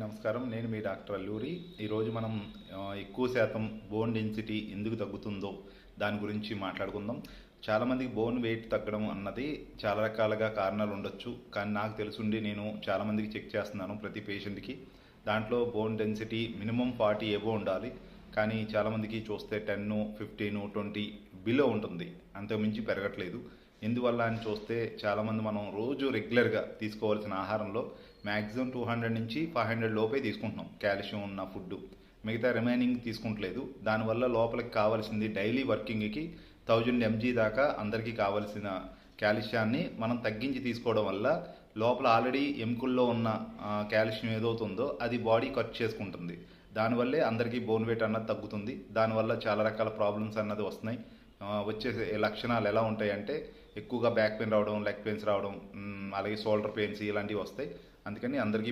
నమస్కారం. నేను మీ డాక్టర్ అల్లూరి. ఈరోజు మనం ఎక్కువ శాతం బోన్ డెన్సిటీ ఎందుకు తగ్గుతుందో దాని గురించి మాట్లాడుకుందాం. చాలామందికి బోన్ వెయిట్ తగ్గడం అన్నది చాలా రకాలుగా కారణాలు ఉండొచ్చు. కానీ నాకు తెలుసుండి నేను చాలామందికి చెక్ చేస్తున్నాను ప్రతి పేషెంట్కి. దాంట్లో బోన్ డెన్సిటీ మినిమం 40 ఎబో ఉండాలి. కానీ చాలామందికి చూస్తే 10, 15, 20 బిలో ఉంటుంది. అంతకుమించి పెరగట్లేదు. ఎందువల్ల అని చూస్తే చాలామంది మనం రోజు రెగ్యులర్గా తీసుకోవాల్సిన ఆహారంలో మ్యాక్సిమం 200 నుంచి 500 లోపే తీసుకుంటున్నాం కాల్షియం ఉన్న ఫుడ్. మిగతా రిమైనింగ్ తీసుకుంటలేదు. దానివల్ల లోపలికి కావాల్సింది డైలీ వర్కింగ్కి 1000 mg దాకా అందరికీ కావాల్సిన కాల్షియాన్ని మనం తగ్గించి తీసుకోవడం వల్ల లోపల ఆల్రెడీ ఎముకల్లో ఉన్న కాల్షియం ఏదవుతుందో అది బాడీ ఖర్చు చేసుకుంటుంది. దానివల్లే అందరికీ బోన్ వెయిట్ అన్నది తగ్గుతుంది. దానివల్ల చాలా రకాల ప్రాబ్లమ్స్ అన్నది వస్తున్నాయి. వచ్చే లక్షణాలు ఎలా ఉంటాయంటే ఎక్కువగా బ్యాక్ పెయిన్ రావడం, లెగ్ పెయిన్స్ రావడం, అలాగే షోల్డర్ పెయిన్స్ ఇలాంటివి వస్తాయి. అందుకని అందరికీ